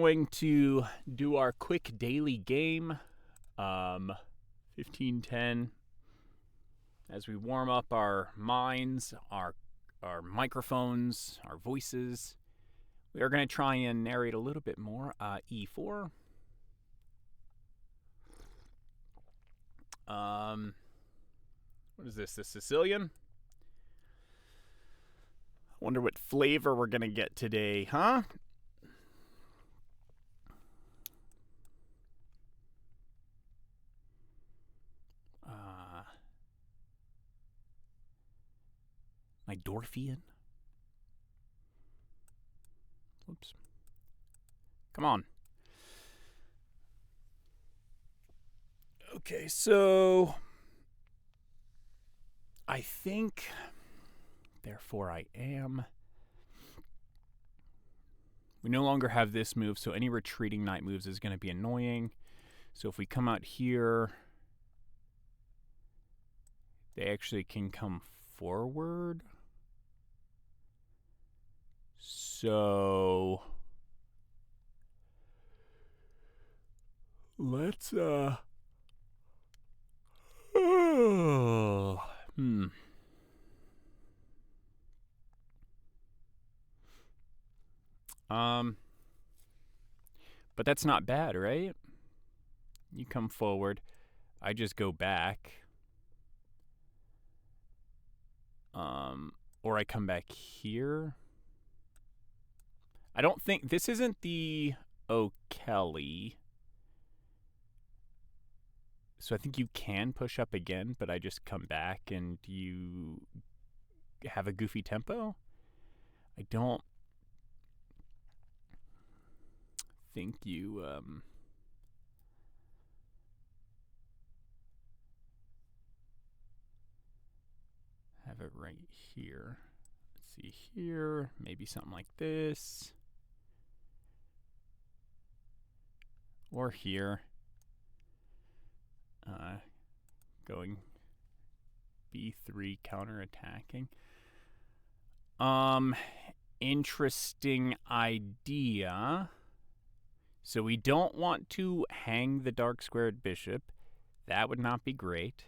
going to do our quick daily game, 1510, as we warm up our minds, our microphones, our voices. We are going to try and narrate a little bit more. E4. What is this? The Sicilian? Wonder what flavor we're going to get today, huh? My Dorfian? Whoops. Come on. Okay, so I think, therefore I am. We no longer have this move, so any retreating knight moves is going to be annoying. So if we come out here, they actually can come forward. So let's but that's not bad, right? You come forward, I just go back. Or I come back here. I don't think this isn't the O'Kelly. So I think you can push up again, but I just come back and you have a goofy tempo. I don't think you have it right here. Let's see here, maybe something like this. Or here. Going B3 counterattacking. Interesting idea. So we don't want to hang the dark squared bishop. That would not be great.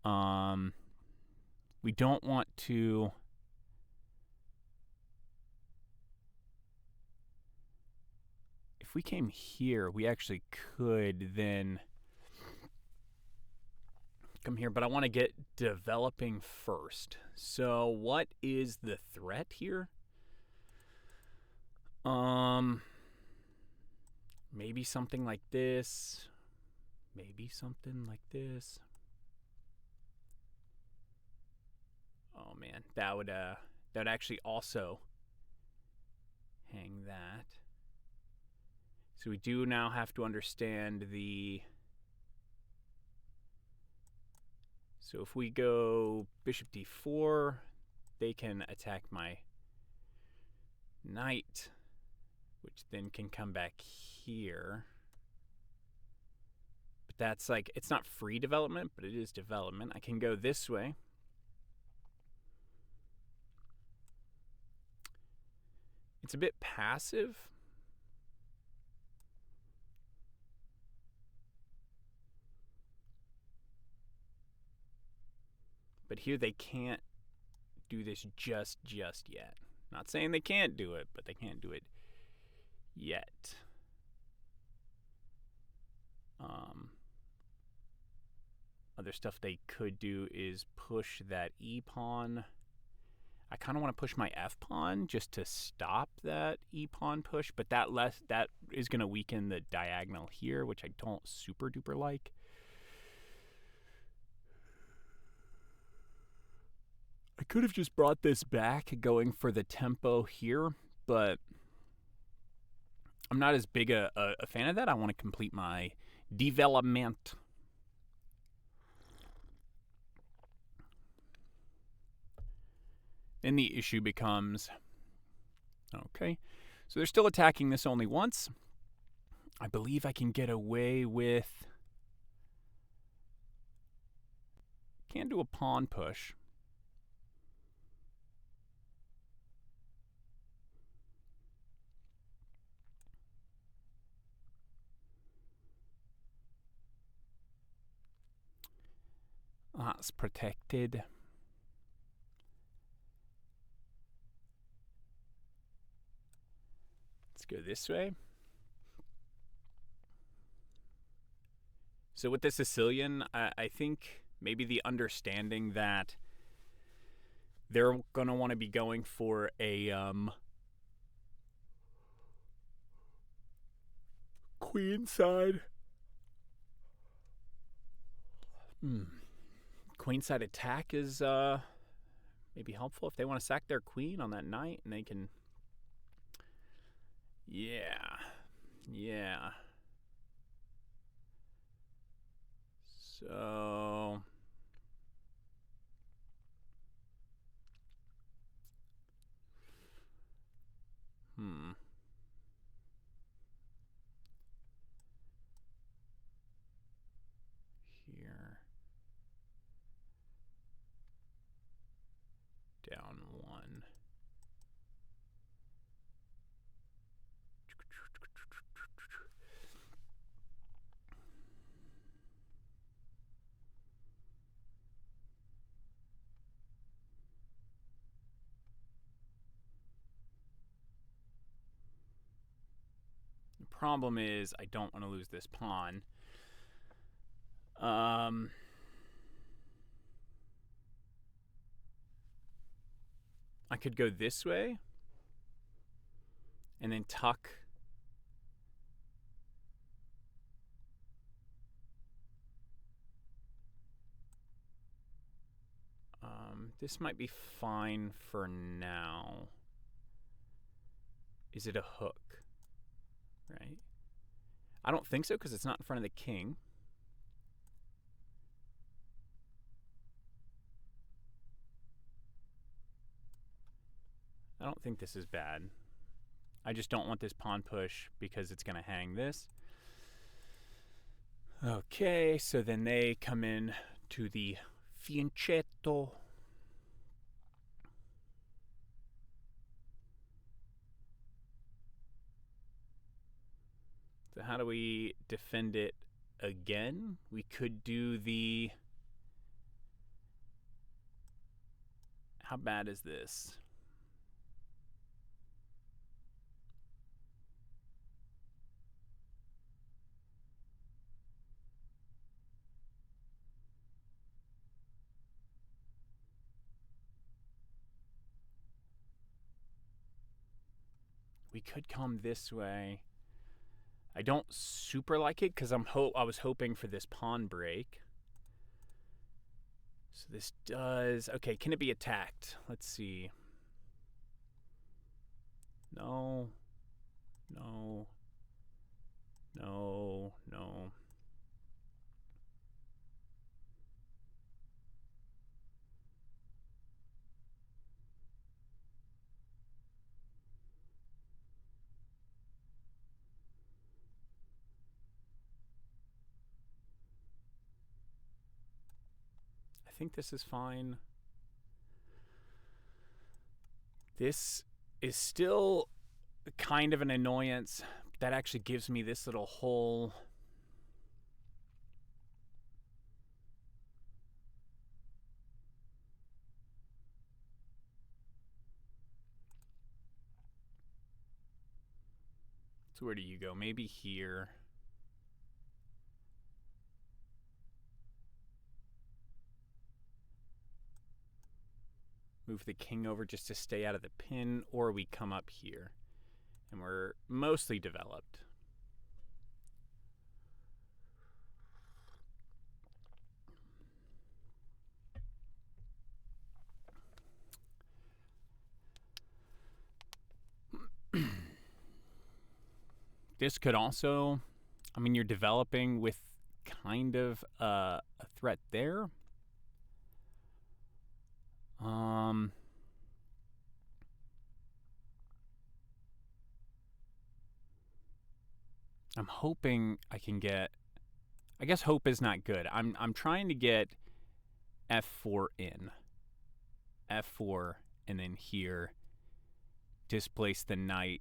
We don't want to if we came here, we actually could then come here, but I want to get developing first. So what is the threat here? Maybe something like this. Maybe something like this. Oh man, that would actually also hang that. So we do now have to understand the. So if we go bishop d4, they can attack my knight, which then can come back here. But that's like, it's not free development, but it is development. I can go this way. It's a bit passive. But here they can't do this just yet. Not saying they can't do it, but they can't do it yet. Other stuff they could do is push that E pawn. I kind of want to push my F pawn just to stop that E pawn push, but that is going to weaken the diagonal here, which I don't super duper like. I could have just brought this back going for the tempo here, but I'm not as big a fan of that. I want to complete my development. Then the issue becomes, okay, so they're still attacking this only once. I believe I can get away with, can do a pawn push. less protected. Let's go this way. So with the Sicilian, I think maybe the understanding that they're going to want to be going for a queenside. Queenside attack is maybe helpful if they want to sack their queen on that night, and they can. Yeah. So. Here. Down 1. The problem is I don't want to lose this pawn. I could go this way and then tuck. This might be fine for now. Is it a hook? Right? I don't think so because it's not in front of the king. I don't think this is bad. I just don't want this pawn push because it's going to hang this. Okay, so then they come in to the fianchetto. So how do we defend it again? We could do the... How bad is this? We could come this way. I don't super like it because I was hoping for this pawn break. So this does... Okay, can it be attacked? Let's see. No. No. No. No. I think this is fine. This is still kind of an annoyance. That actually gives me this little hole. So where do you go? Maybe here. Move the king over just to stay out of the pin, or we come up here. And we're mostly developed. This could also, I mean, you're developing with kind of a threat there. I'm hoping I can get... I guess hope is not good. I'm trying to get f4 in. f4, and then here, displace the knight.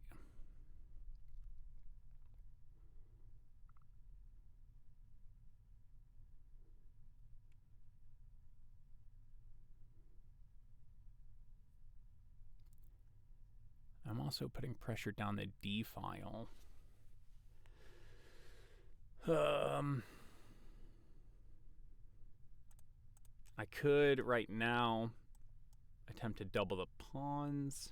also putting pressure down the D file. I could right now attempt to double the pawns.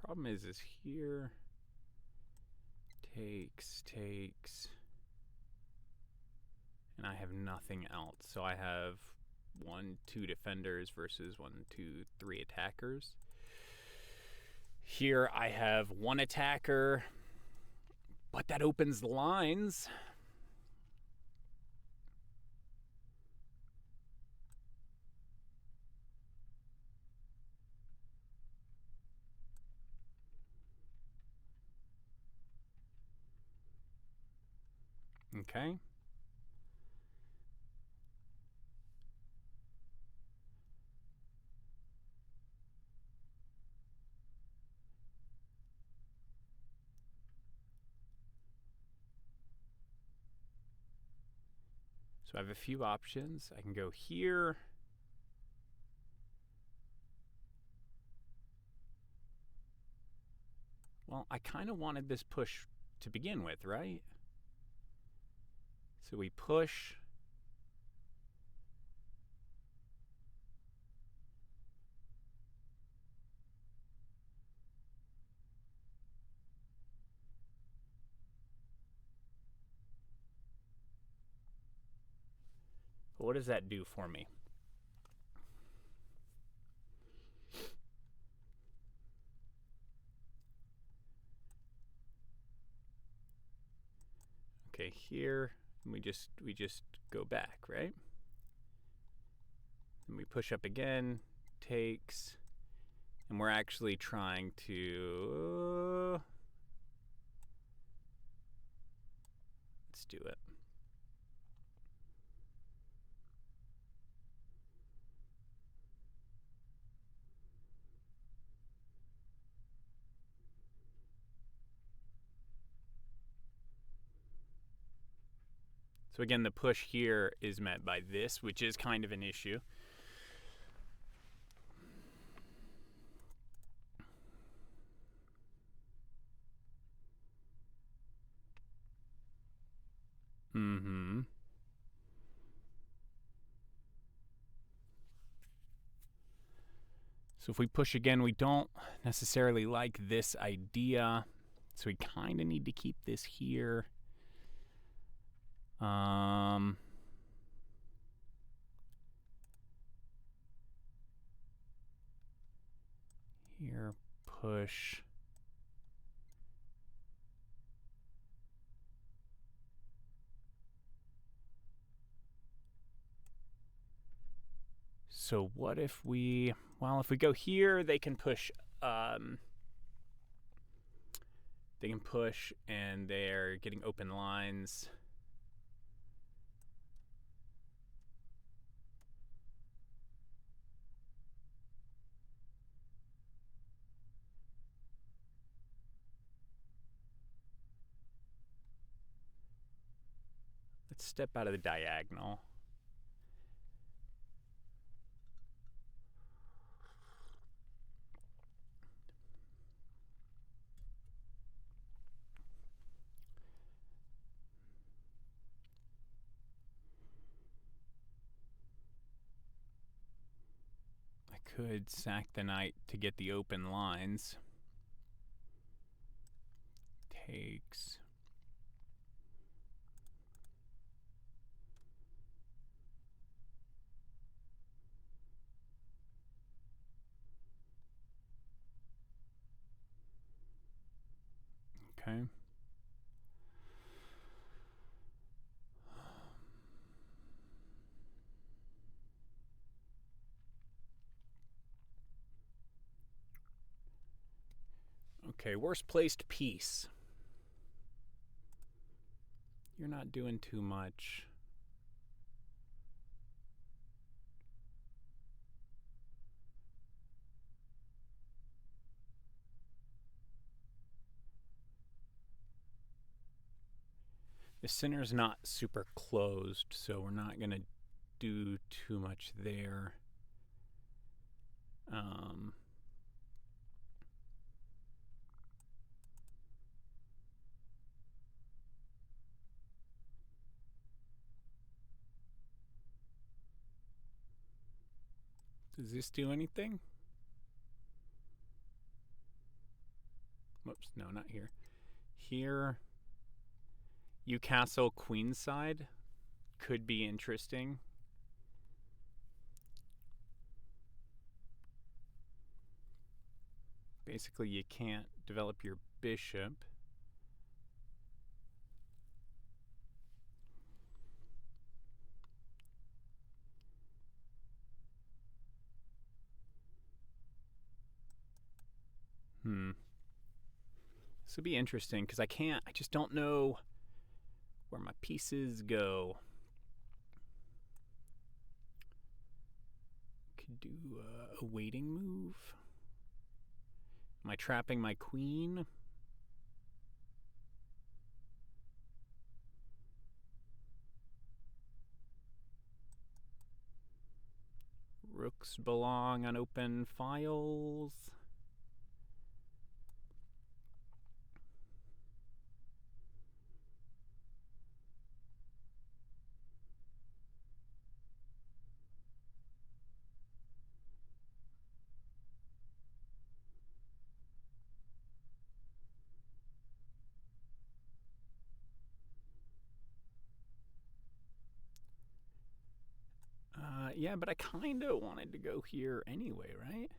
Problem is here takes, and I have nothing else. So I have 1, 2 defenders versus 1, 2, 3 attackers. Here I have 1 attacker, but that opens the lines. Okay. So I have a few options. I can go here. Well, I kind of wanted this push to begin with, right? So we push. But what does that do for me? Okay, here we just go back, right? And we push up again, takes, and we're actually trying to let's do it. So again, the push here is met by this, which is kind of an issue. So if we push again, we don't necessarily like this idea. So we kind of need to keep this here. Here, push. So what if we, well, if we go here, they can push, and they're getting open lines. Let's step out of the diagonal. I could sack the knight to get the open lines. Takes. Okay. Okay, worst placed piece. You're not doing too much. The center's not super closed, so we're not going to do too much there. Does this do anything? Whoops, no, not here. Here, you castle queenside could be interesting. Basically, you can't develop your bishop. This would be interesting because I just don't know where my pieces go. Could do a waiting move. Am I trapping my queen? Rooks belong on open files. Yeah, but I kind of wanted to go here anyway, right?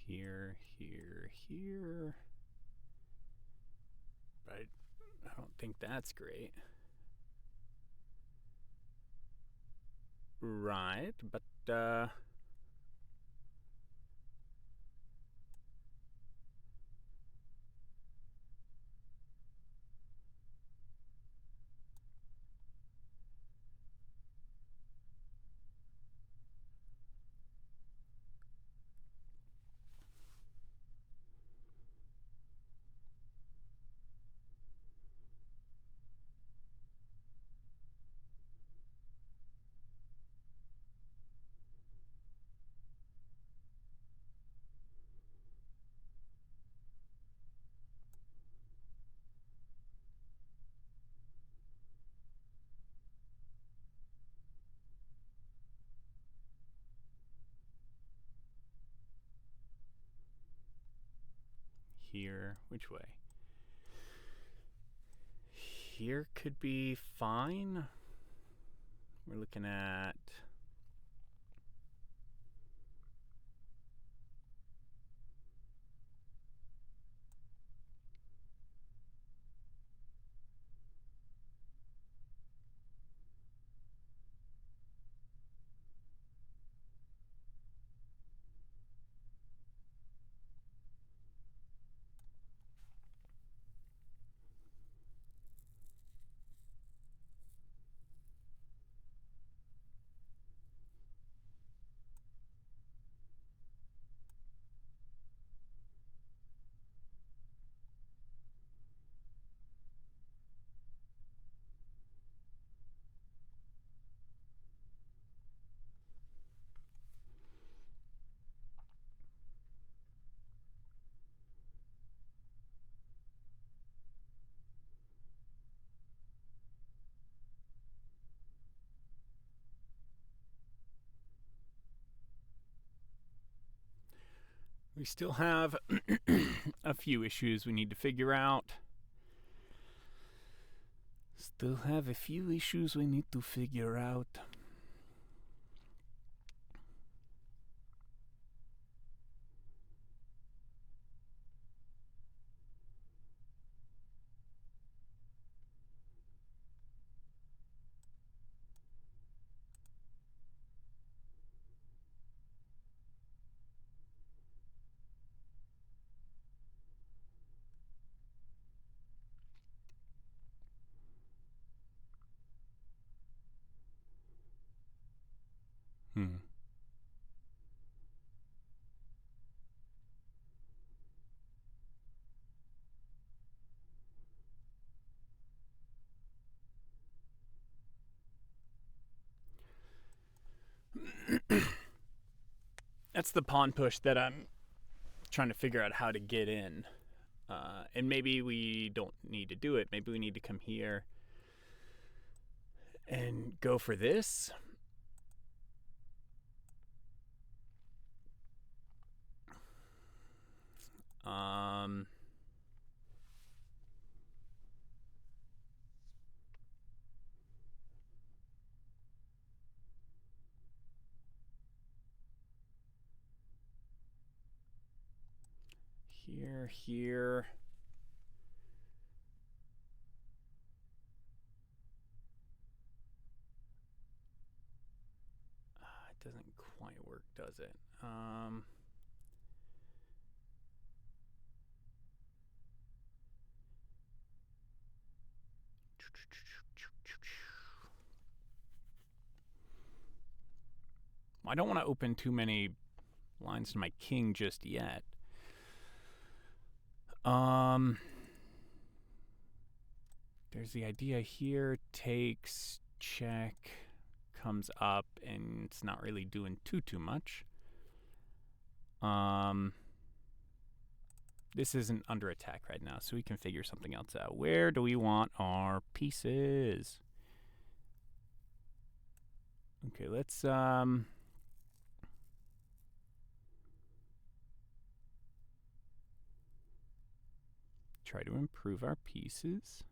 Here, here, here. But I don't think that's great. Right, but here, which way? Here could be fine. We're looking at we still have a few issues we need to figure out. Still have a few issues we need to figure out. That's the pawn push that I'm trying to figure out how to get in. And maybe we don't need to do it. Maybe we need to come here and go for this. Here. It doesn't quite work, does it? I don't want to open too many lines to my king just yet. There's the idea here, takes, check, comes up, and it's not really doing too much. This isn't under attack right now, so we can figure something else out. Where do we want our pieces? Okay, let's try to improve our pieces.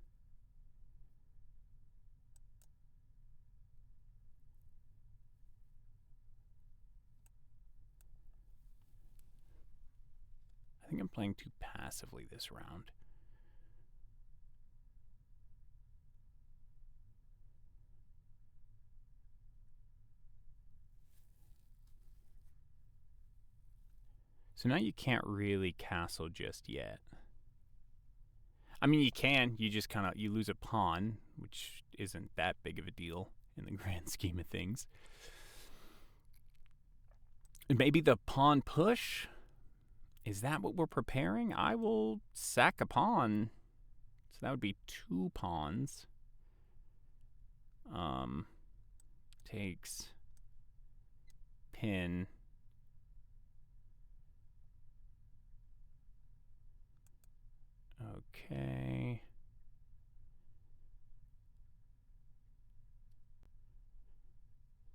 I think I'm playing too passively this round. So now you can't really castle just yet. I mean, you can. You just kind of you lose a pawn, which isn't that big of a deal in the grand scheme of things. And maybe the pawn push. Is that what we're preparing? I will sack a pawn. So that would be 2 pawns. Takes pin. Okay.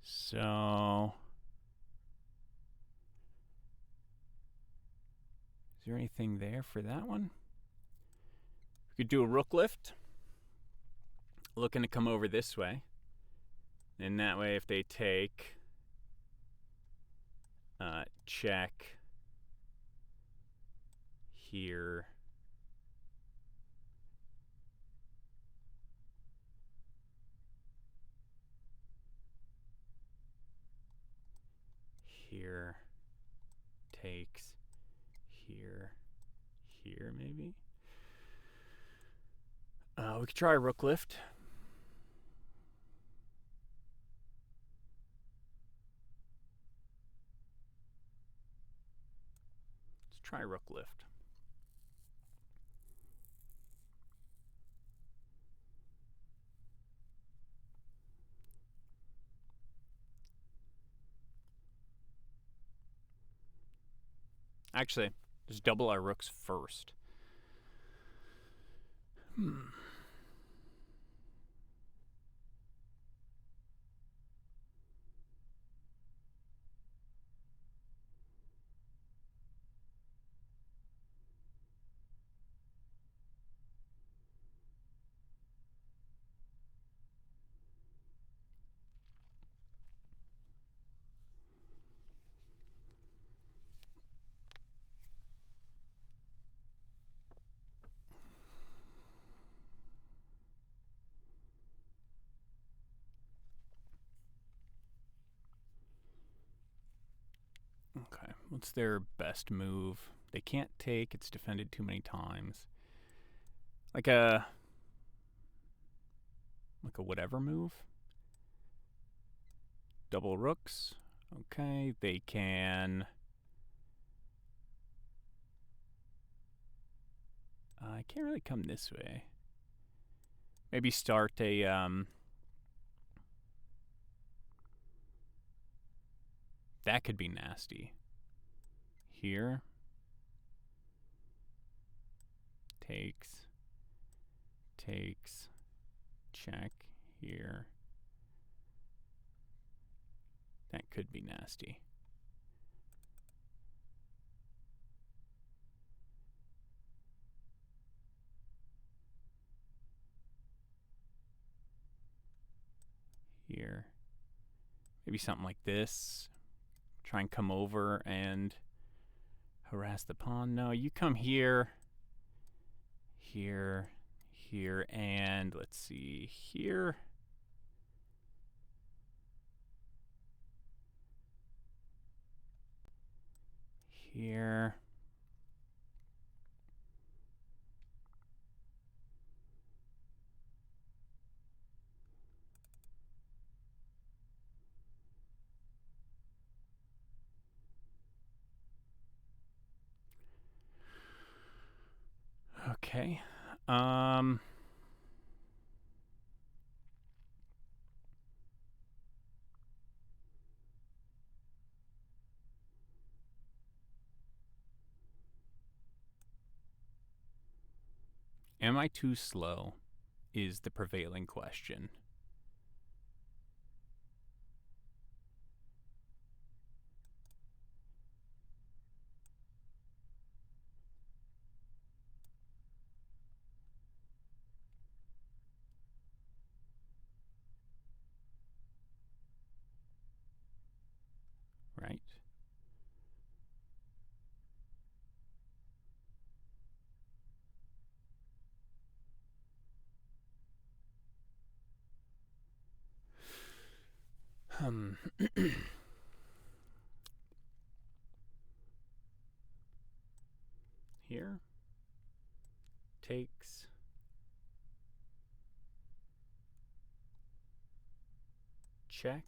So is there anything there for that one? We could do a rook lift. Looking to come over this way. And that way if they take, check here. Here, takes, here, maybe. We could try a rook lift. Let's try a rook lift. Actually, just double our rooks first. Okay, what's their best move? They can't take, it's defended too many times. Like a whatever move. Double rooks. Okay, they can. I can't really come this way. Maybe start a That could be nasty. Here. Takes. Check. Here. That could be nasty. Here. Maybe something like this. Try and come over and harass the pawn. No, you come here. Here. And let's see. Here. Here. Okay. Am I too slow? Is the prevailing question. Right? Here. Takes. Check.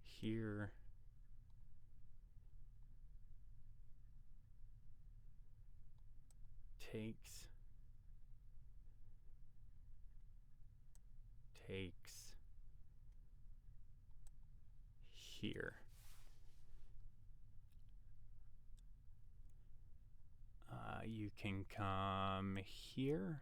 Here. Takes. Here. You can come here.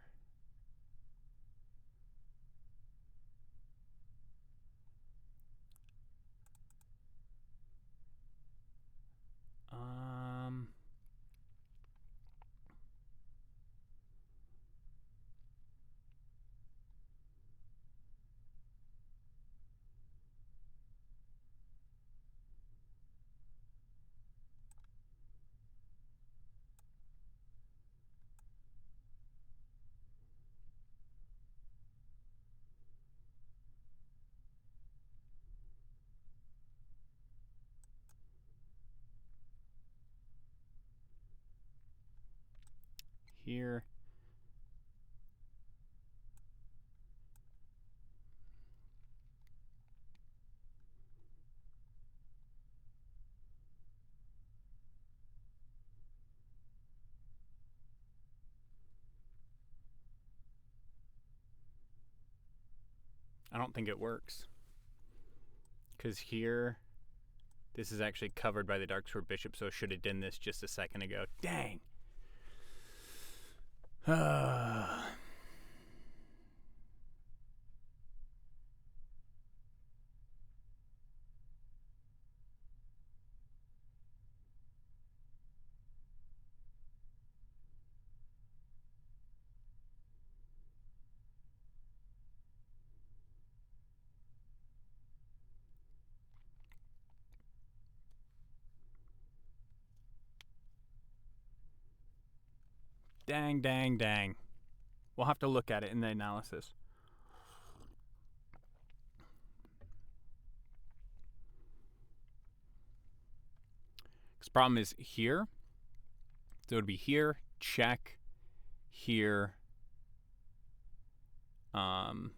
Here. I don't think it works. Because here, this is actually covered by the dark sword bishop, so I should have done this just a second ago. Dang. Dang. We'll have to look at it in the analysis. Because the problem is here. So it would be here, check, here. Oh.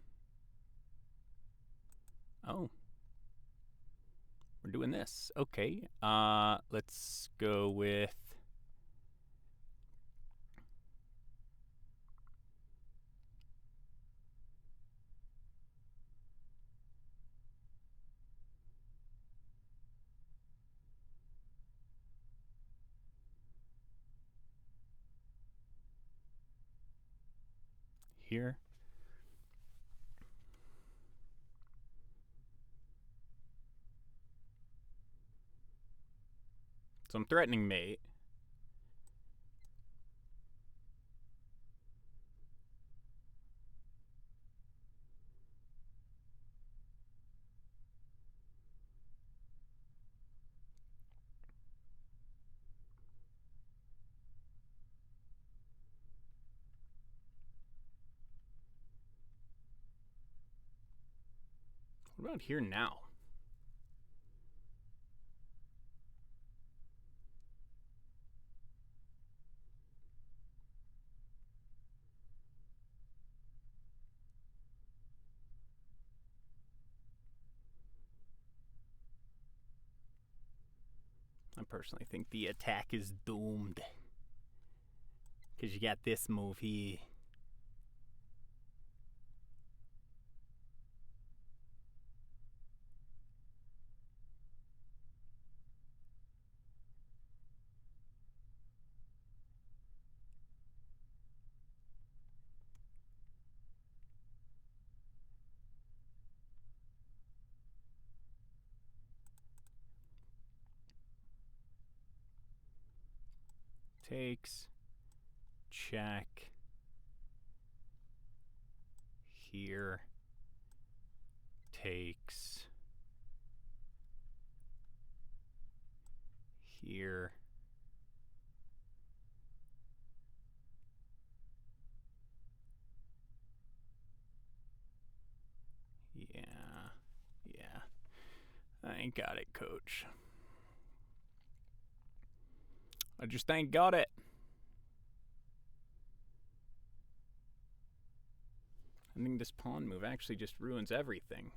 We're doing this. Okay. Let's go with... here. So I'm threatening mate. What about here now? I personally think the attack is doomed. Because you got this move here. Takes. Check. Here. Takes. Here. Yeah. I ain't got it, coach. I just ain't got it. I think this pawn move actually just ruins everything.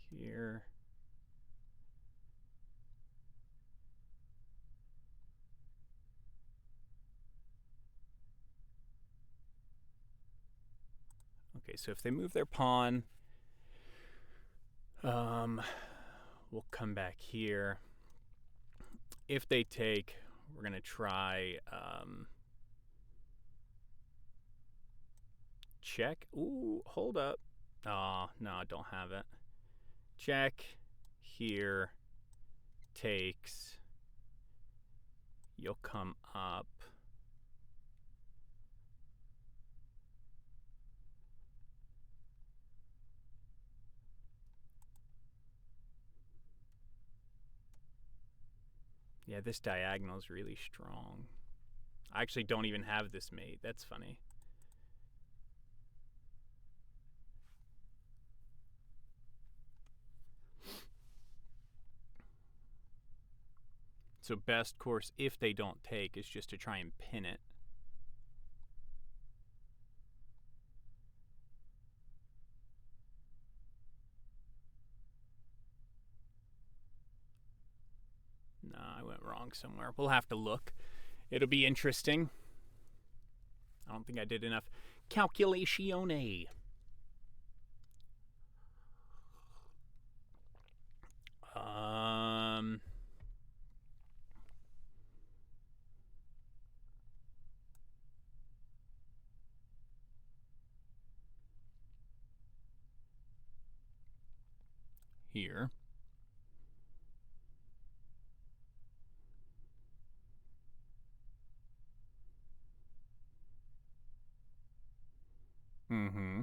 Here. Okay, so if they move their pawn, we'll come back here. If they take, we're going to try check. Ooh, hold up. Oh, no, I don't have it. Check. Here. Takes. You'll come up. Yeah, this diagonal is really strong. I actually don't even have this mate. That's funny. So best course, if they don't take, is just to try and pin it. No, I went wrong somewhere. We'll have to look. It'll be interesting. I don't think I did enough calculatione. Here. Mm-hmm.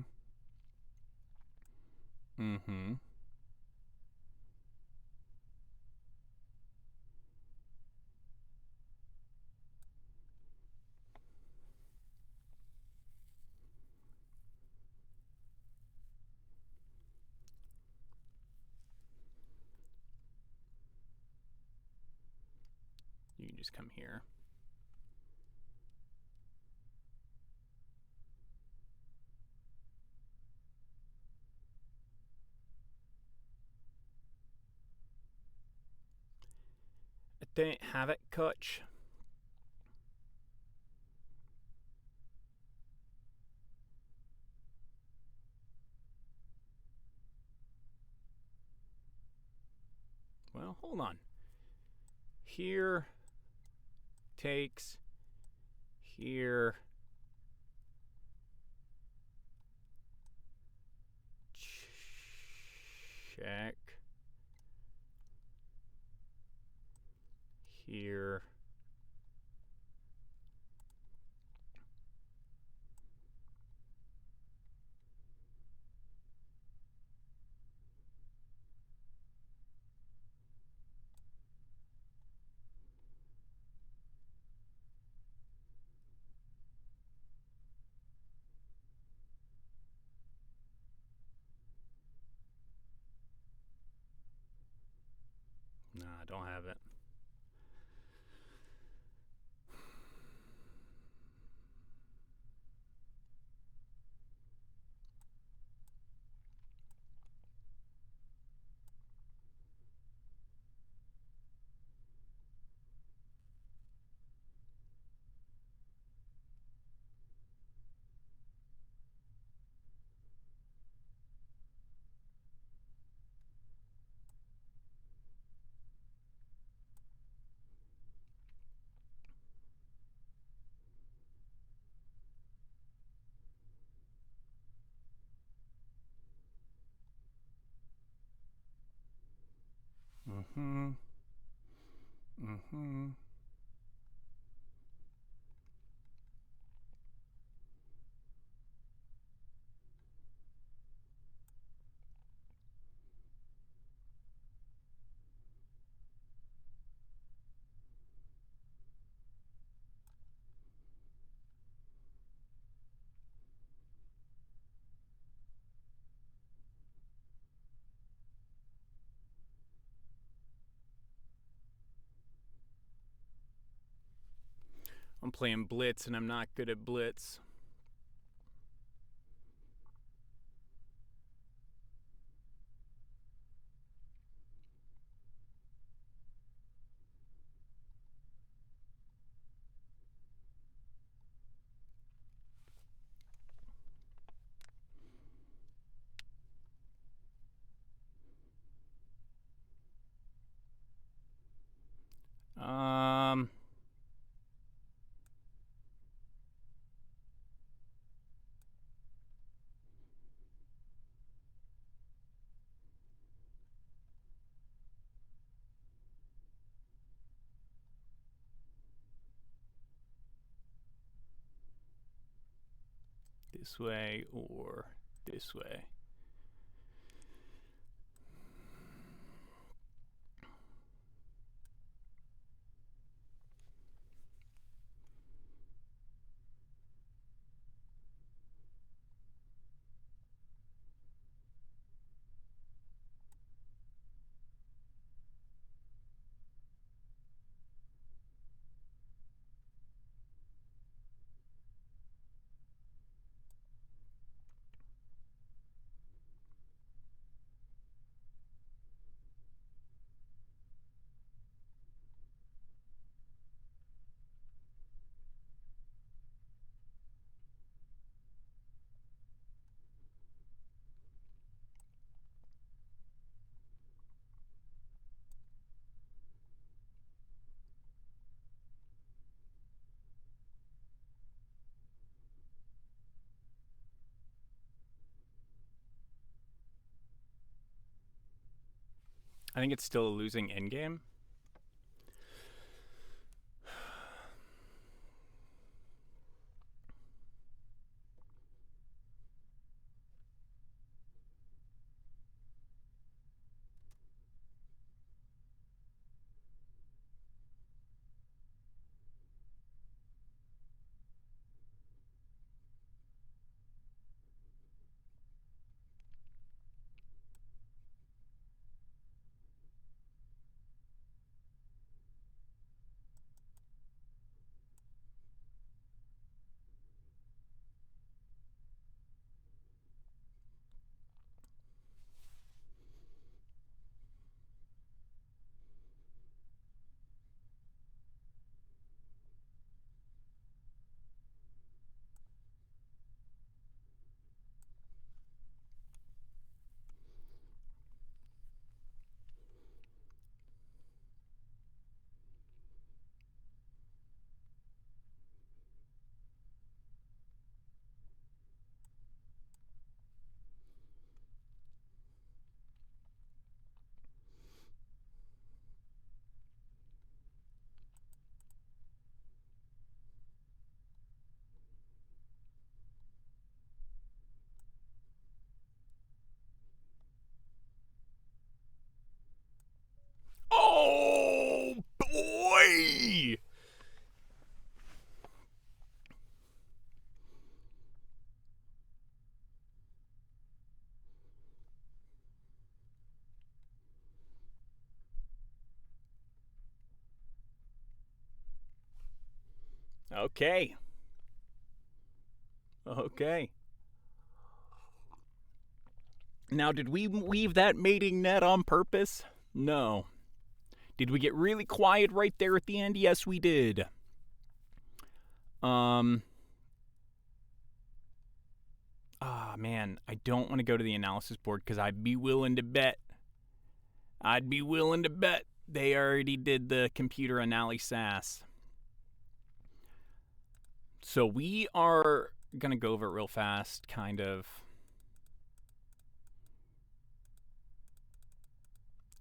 Mm-hmm. You can just come here. I don't have it, coach. hold on. Here takes here. Check. Here. Nah, I don't have it. Mm-hmm. Mm-hmm. I'm playing Blitz and I'm not good at Blitz. Um, this way or this way. I think it's still a losing endgame. Okay. Okay. Now, did we leave that mating net on purpose? No. Did we get really quiet right there at the end? Yes, we did. Man, I don't want to go to the analysis board because I'd be willing to bet. They already did the computer analysis. So we are going to go over it real fast, kind of.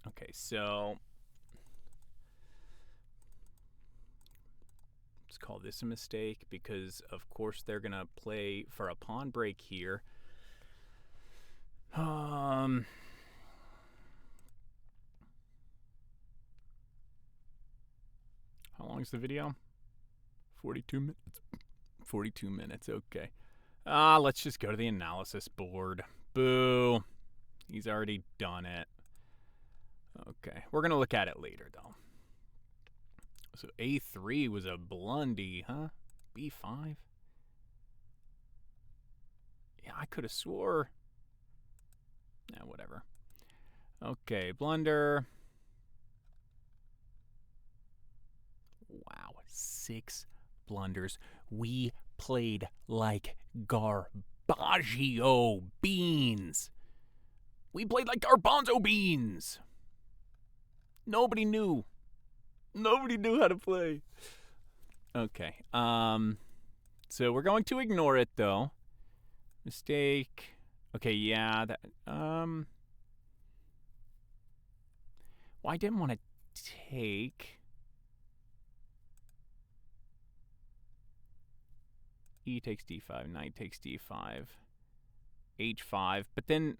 Okay, so let's call this a mistake because, of course, they're going to play for a pawn break here. How long is the video? 42 minutes. 42 minutes, okay. Let's just go to the analysis board. Boo. He's already done it. Okay, we're going to look at it later, though. So A3 was a blundy, huh? B5? Yeah, I could have swore. Yeah, whatever. Okay, blunder. Wow, 6 blunders. We played like garbaggio beans. We played like garbanzo beans. Nobody knew. Nobody knew how to play. Okay. So we're going to ignore it though. Mistake. Okay, yeah, that well, I didn't want to take E takes D5, knight takes D5, H5, but then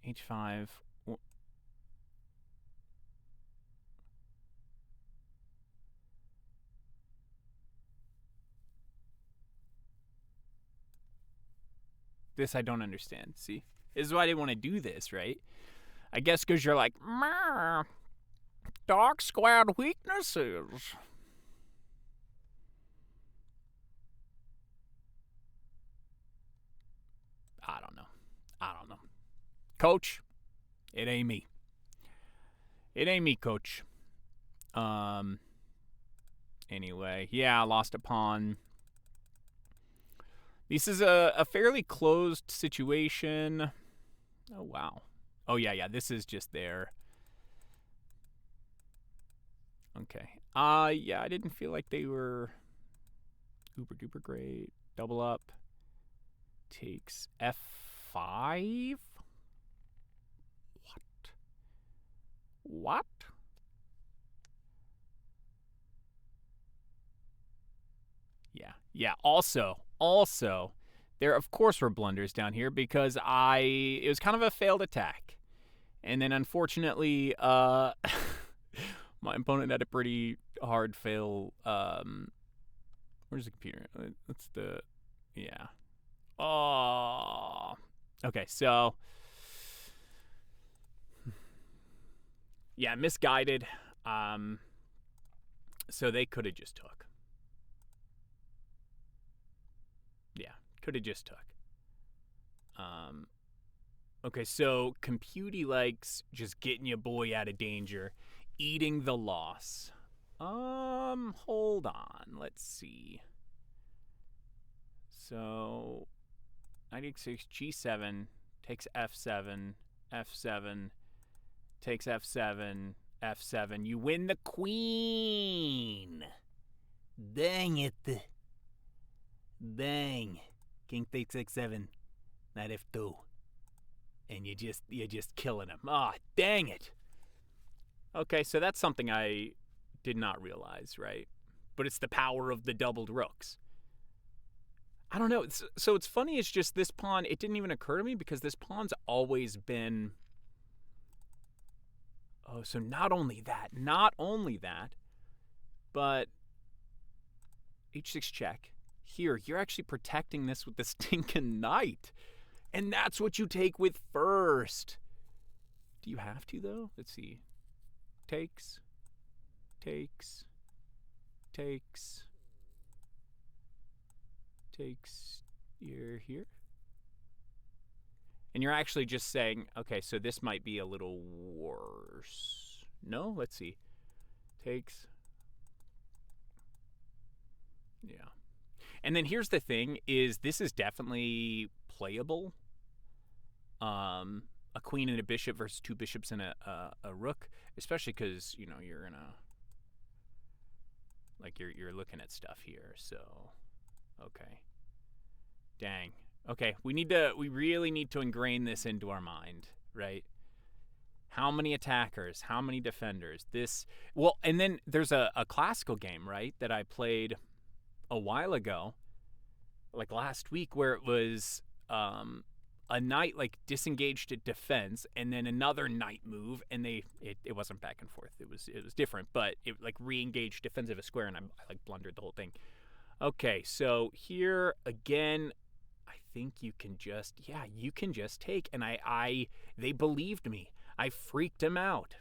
H5. This I don't understand. See, this is why I didn't want to do this, right? I guess because you're like, Dark Squad weaknesses. I don't know. Coach, it ain't me. Coach. Anyway, yeah, I lost a pawn. This is a fairly closed situation. Oh, wow. Oh, yeah, this is just there. Okay. Yeah, I didn't feel like they were uber duper great. Double up. Takes F5? What? Yeah. Also, there of course were blunders down here because it was kind of a failed attack. And then unfortunately, my opponent had a pretty hard fail. Where's the computer? That's the, yeah. Oh. Okay, so yeah, misguided. So they could have just took. Yeah, could have just took. Okay, so Computy likes just getting your boy out of danger, eating the loss. Hold on. Let's see. So, knight e6, g7, takes f7, f7, takes f7, f7. You win the queen. Dang it. Dang. King takes x7, knight f2. And you're just killing him. Ah, oh, dang it. Okay, so that's something I did not realize, right? But it's the power of the doubled rooks. I don't know. So it's funny, it's just this pawn, it didn't even occur to me because this pawn's always been... Oh, so not only that, but h6 check. Here, you're actually protecting this with the stinking knight. And that's what you take with first. Do you have to, though? Let's see. Takes. takes your here. And you're actually just saying, okay, so this might be a little worse. No, let's see. Takes. Yeah. And then here's the thing: is this is definitely playable. A queen and a bishop versus two bishops and a rook, especially because you're gonna you're looking at stuff here. So, okay, dang. Okay, we really need to ingrain this into our mind, right? How many attackers? How many defenders? And then there's a classical game, right, that I played a while ago, like last week, where it was a knight disengaged at defense, and then another knight move, and it wasn't back and forth. It was different, but it re-engaged defensive a square, and I blundered the whole thing. Okay, so here again, I think you can just take, and they believed me. I freaked them out.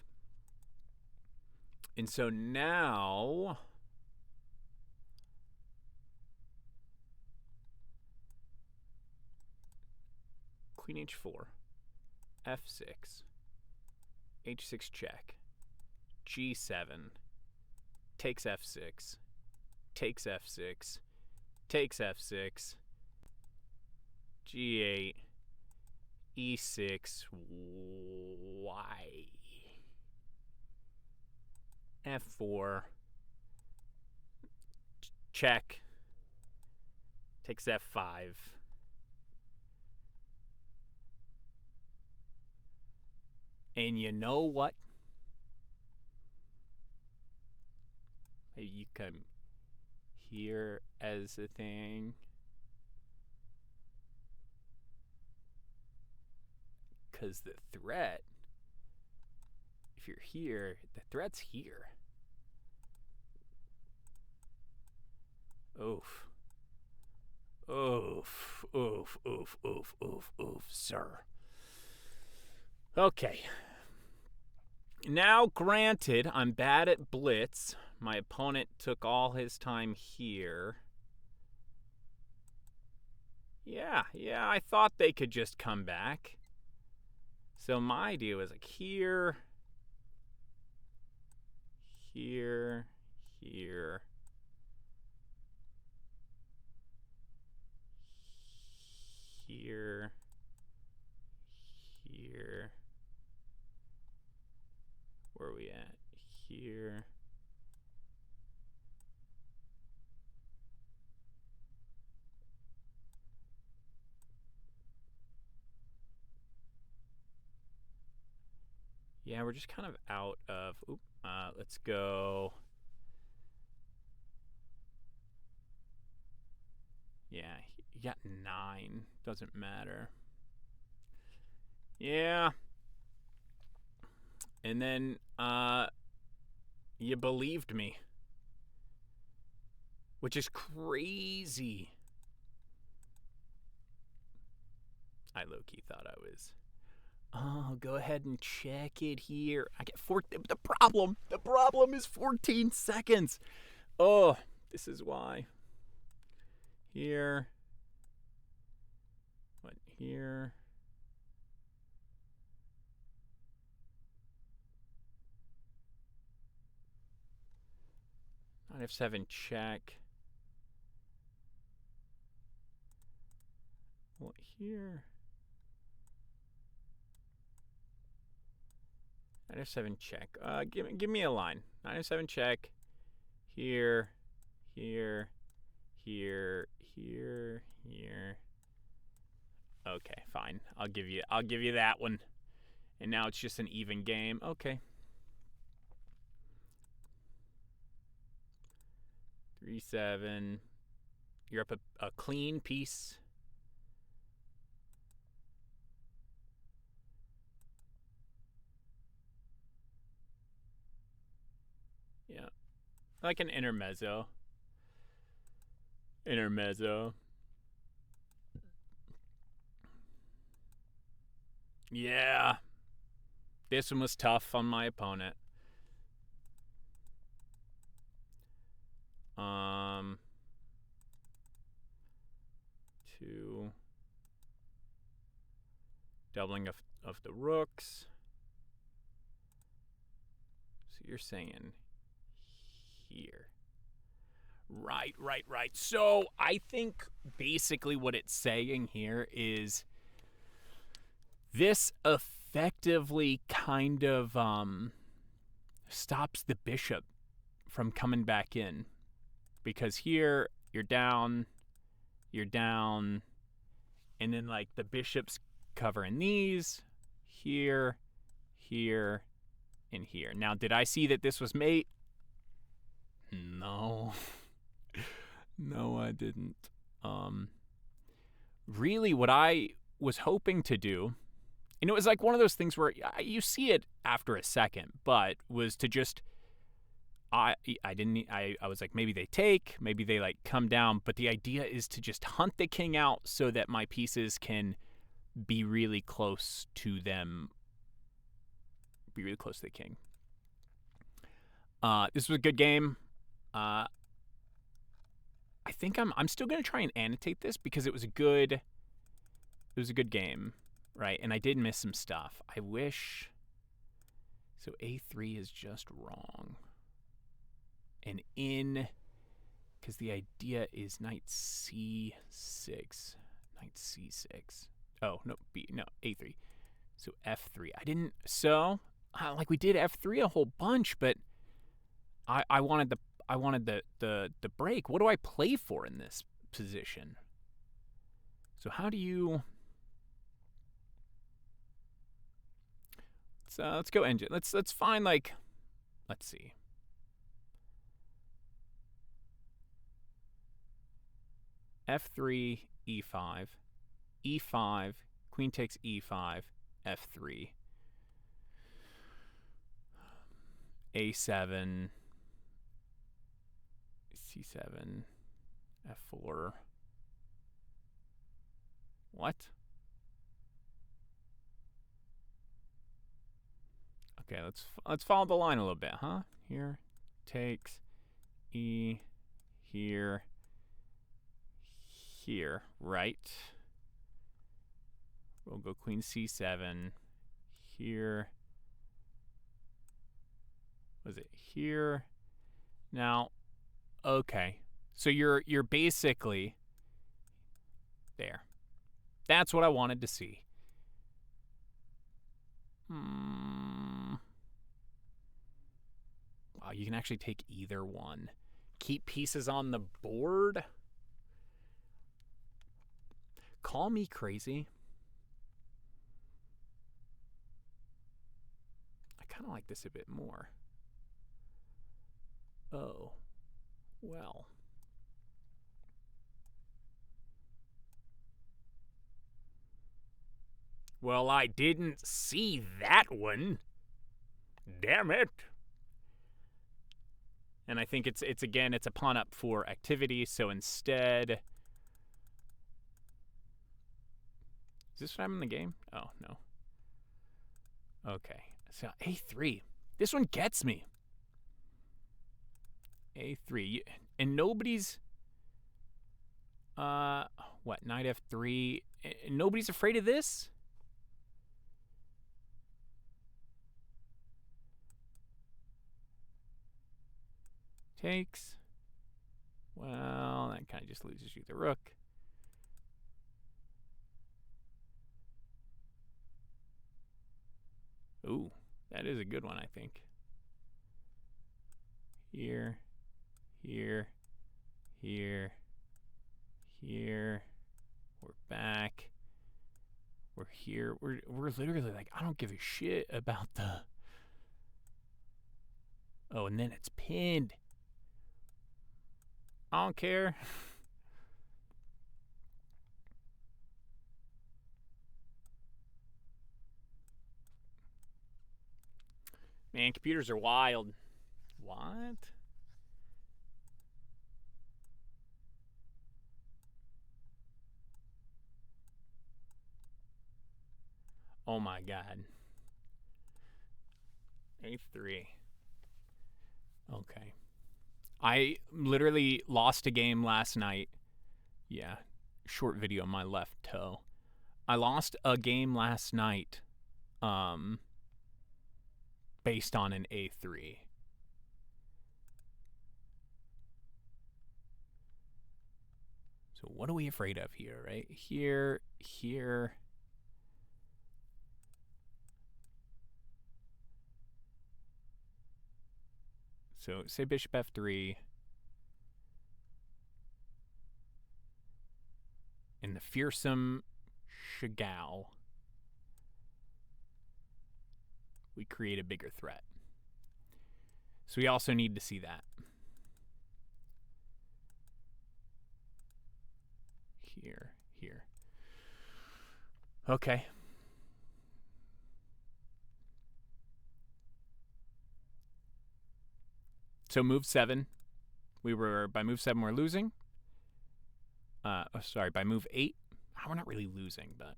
And so now Queen h4, f6, h6 check, g7, takes f6, takes f6, takes f6, g8, e6, y, f4, check, takes f5, and you know what? Maybe you come here as a thing. Because the threat, if you're here, the threat's here. Oof. Oof, oof, oof, oof, oof, oof, sir. Okay. Now, granted, I'm bad at blitz. My opponent took all his time here. Yeah, I thought they could just come back. So my idea was here, here, here, here, here. Where are we at? Here. Yeah, we're just kind of out of. Let's go. Yeah, you got 9. Doesn't matter. Yeah. And then you believed me, which is crazy. I low-key thought I was. Oh, go ahead and check it here. I get 4. The problem is 14 seconds. Oh, this is why. Here. What, here? Knight f7 check. What, here? Knight f7 check. Give me a line. Knight f7 check. Here, here, here, here, here. Okay, fine. I'll give you that one. And now it's just an even game. Okay. 3-7. You're up a clean piece. Yeah. Like an intermezzo. Yeah. This one was tough on my opponent. Doubling of the rooks. So you're saying here. Right. So I think basically what it's saying here is this effectively kind of stops the bishop from coming back in. Because here you're down, and then like the bishop's covering these, here, and here. Now, did I see that this was mate? No. No, I didn't. Really what I was hoping to do, and it was like one of those things where you see it after a second, but was to just I was like, maybe they take, maybe they like come down, but the idea is to just hunt the king out so that my pieces can be really close to them, be really close to the king. This was a good game. I think I'm still gonna try and annotate this because it was a good game, right? And I did miss some stuff. I wish. So A3 is just wrong. And in, because the idea is knight C6, knight C6. Oh no, A3. So F3. I didn't. So like we did F3 a whole bunch, but I wanted the break. What do I play for in this position? So how do you? Let's go engine. Let's find like, let's see. F3, E5, E5, queen takes E5, F3, A7, C7, F4. What? Okay, let's follow the line a little bit, huh? Here, takes E, here, right? We'll go queen C7 here. Was it here? Now, okay. So you're basically there. That's what I wanted to see. Wow, you can actually take either one. Keep pieces on the board. Call me crazy. I kind of like this a bit more. Oh, well. Well, I didn't see that one. Damn it. And I think it's again, it's a pawn up for activity, so instead... Is this what I'm in the game? Oh, no. Okay. So A3. This one gets me. A3. And nobody's... what? Knight F3. And nobody's afraid of this? Takes. Well, that kind of just loses you the rook. Ooh, that is a good one, I think. Here, here, here, here. We're back. We're here. We're literally like, I don't give a shit about the... Oh, and then it's pinned. I don't care. Man, computers are wild. What? Oh my god. A3. Okay. I literally lost a game last night. Yeah. Short video on my left toe. I lost a game last night based on an A3. So what are we afraid of here, right? Here. So say bishop f3. And the fearsome Chagall, we create a bigger threat. So we also need to see that. Here. Okay. So move 7. By move 7 we're losing. By move 8. We're not really losing, but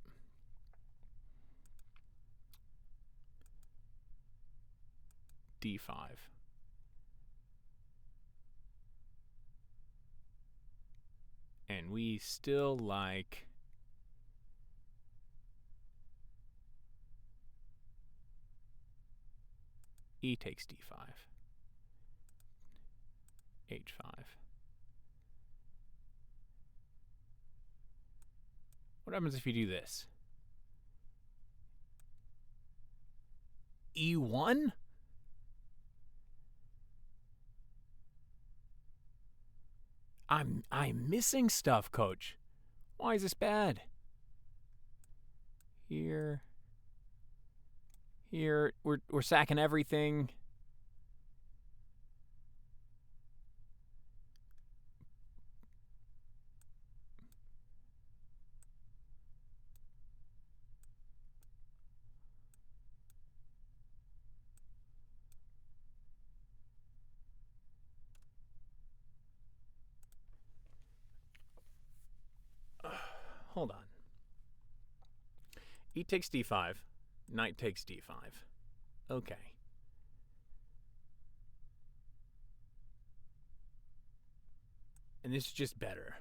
d5. And we still like e takes d5. h5. What happens if you do this? e1? I'm missing stuff, coach. Why is this bad? Here. We're sacking everything. Hold on. E takes d5. Knight takes d5. Okay. And this is just better.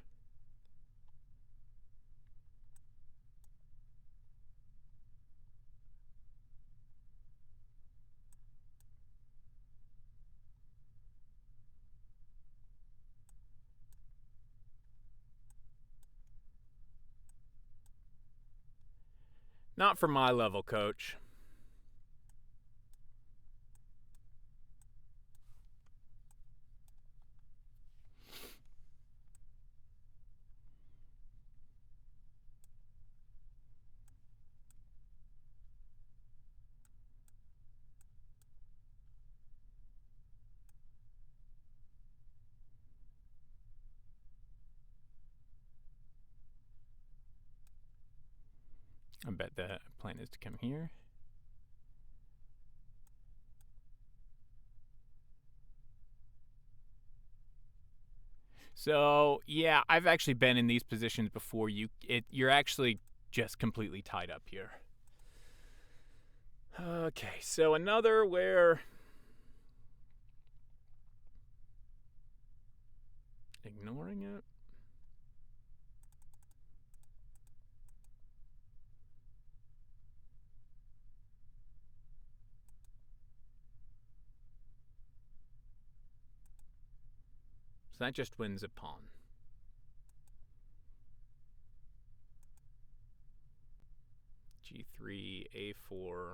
Not for my level, coach. I bet the plan is to come here. So, yeah, I've actually been in these positions before. You're actually just completely tied up here. Okay, so another where ignoring it. So that just wins a pawn. G3, A4.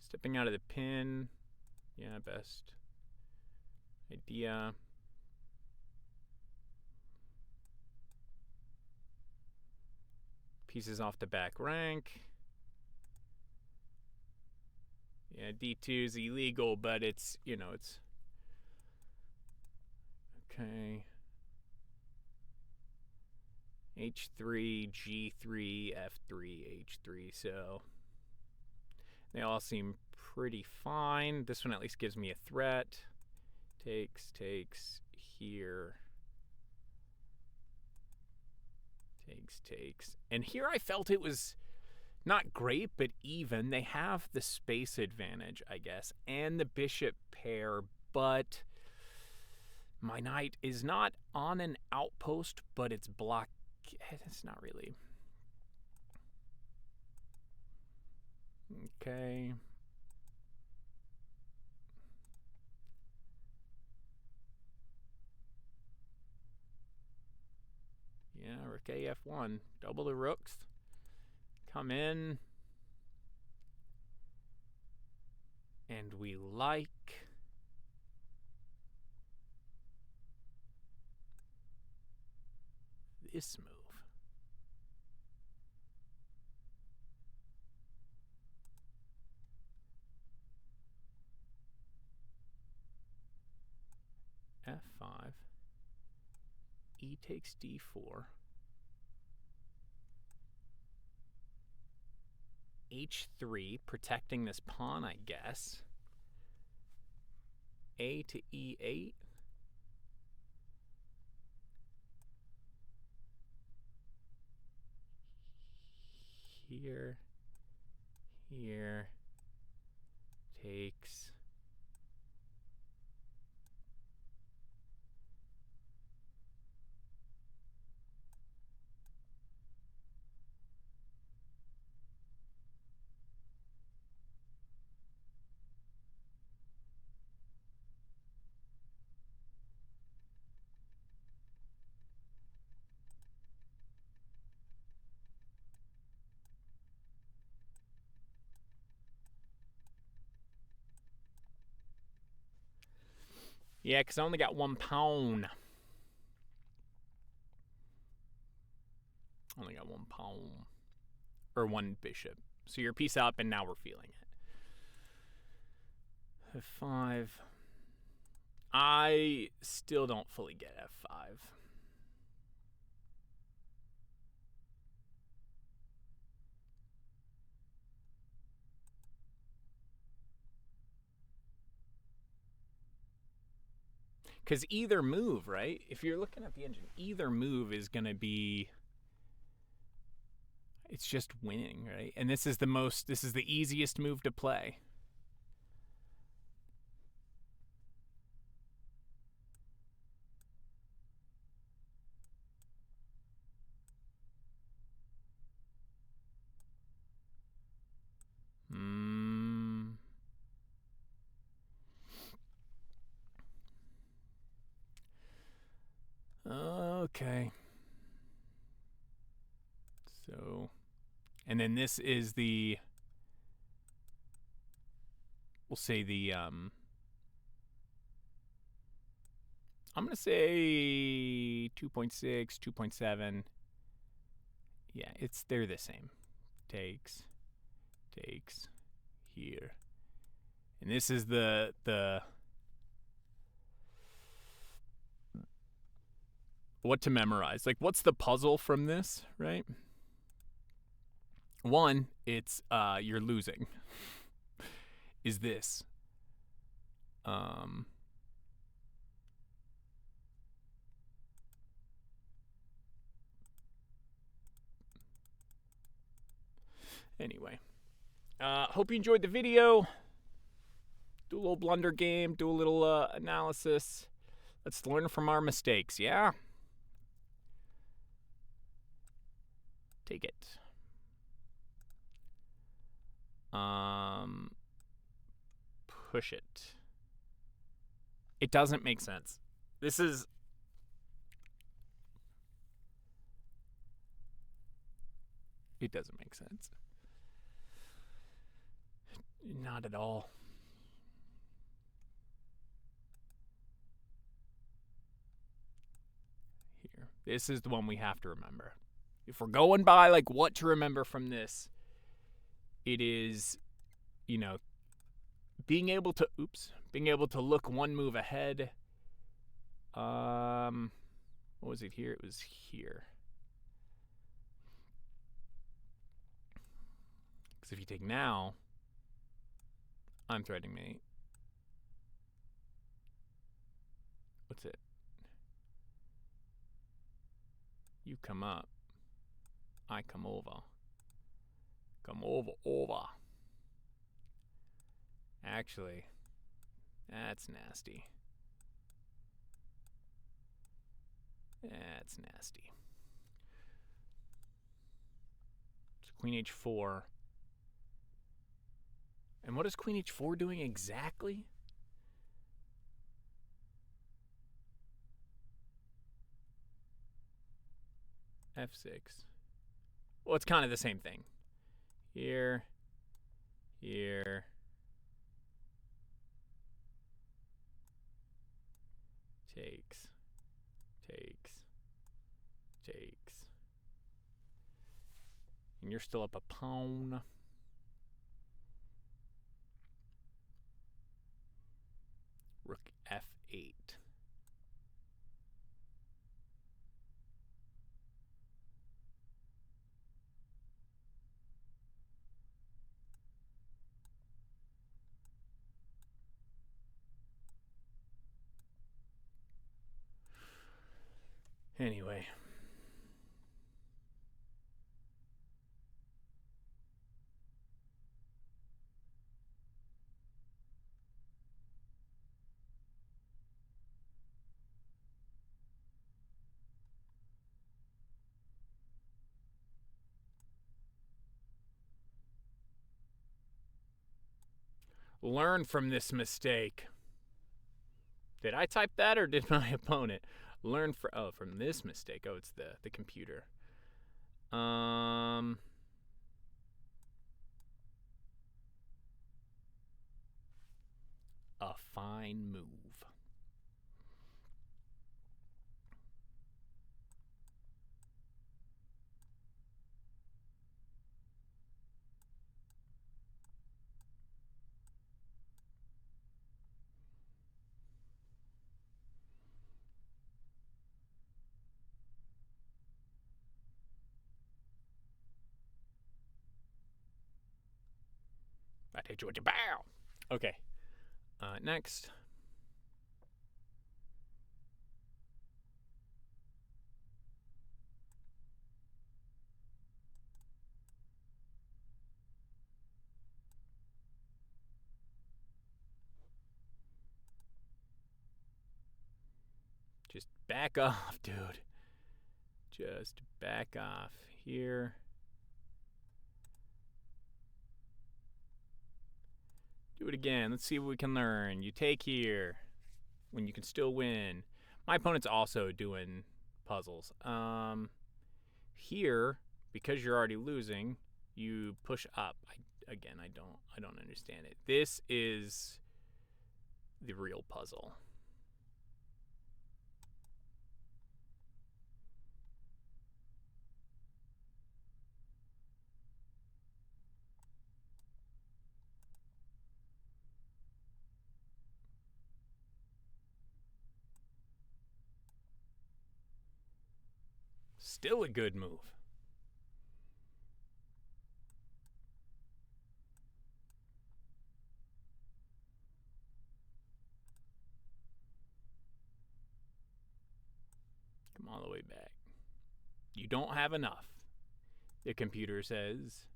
Stepping out of the pin. Yeah, best idea. Pieces off the back rank. Yeah, D2 is illegal, but it's, it's okay. H3, G3, F3, H3. So they all seem pretty fine. This one at least gives me a threat. Takes here. Takes. And here I felt it was not great, but even. They have the space advantage, I guess, and the bishop pair, but My knight is not on an outpost, but it's block. It's not really. Okay. Yeah, rook AF1. Double the rooks. Come in. And we like this move. F5. E takes D4. H3, protecting this pawn, I guess. A to E8. Here. Here. Takes. Yeah, because I only got one pawn. Only got one pawn. Or one bishop. So you're piece up, and now we're feeling it. F5. I still don't fully get F5. Because either move, right? If you're looking at the engine, either move is going to be... It's just winning, right? And this is the easiest move to play. Okay. So, and then this is the, we'll say the, I'm going to say 2.6, 2.7. Yeah, they're the same. Takes, here. And this is the what to memorize. Like, what's the puzzle from this, right? One, it's you're losing. Is this. Anyway. Hope you enjoyed the video. Do a little blunder game, do a little analysis. Let's learn from our mistakes, yeah? Take it. Push it. It doesn't make sense. This is... It doesn't make sense. Not at all. Here. This is the one we have to remember. If we're going by, like, what to remember from this, it is, you know, being able to look one move ahead. What was it here? It was here. Because if you take now, I'm threatening mate. What's it? You come up. I come over. Come over. Actually, that's nasty. That's nasty. So queen h4. And what is queen h4 doing exactly? f6. Well, it's kind of the same thing. Here, here. Takes. And you're still up a pawn. Rook f8. Anyway. Learn from this mistake. Did I type that or did my opponent? Learn from this mistake. Oh, it's the computer. A fine move. I take you with your bow. Okay. Next. Just back off, dude. Just back off here. Do it again. Let's see what we can learn. You take here when you can still win. My opponent's also doing puzzles. Here, because you're already losing, you push up. I don't understand it. This is the real puzzle. Still a good move. Come all the way back. You don't have enough, the computer says.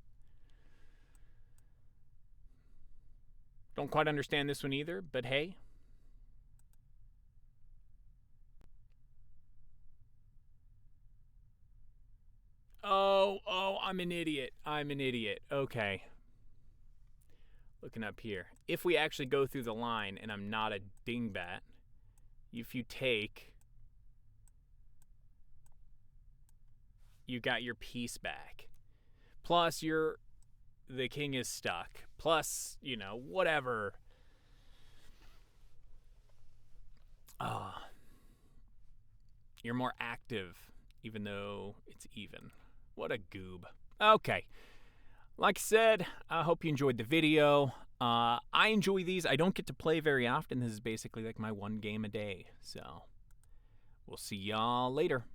Don't quite understand this one either, but hey. Oh, I'm an idiot. Okay. Looking up here. If we actually go through the line and I'm not a dingbat, if you take, you got your piece back. Plus, the king is stuck. Plus, whatever. You're more active, even though it's even. What a goob. Okay. Like I said, I hope you enjoyed the video. I enjoy these. I don't get to play very often. This is basically like my one game a day. So, we'll see y'all later.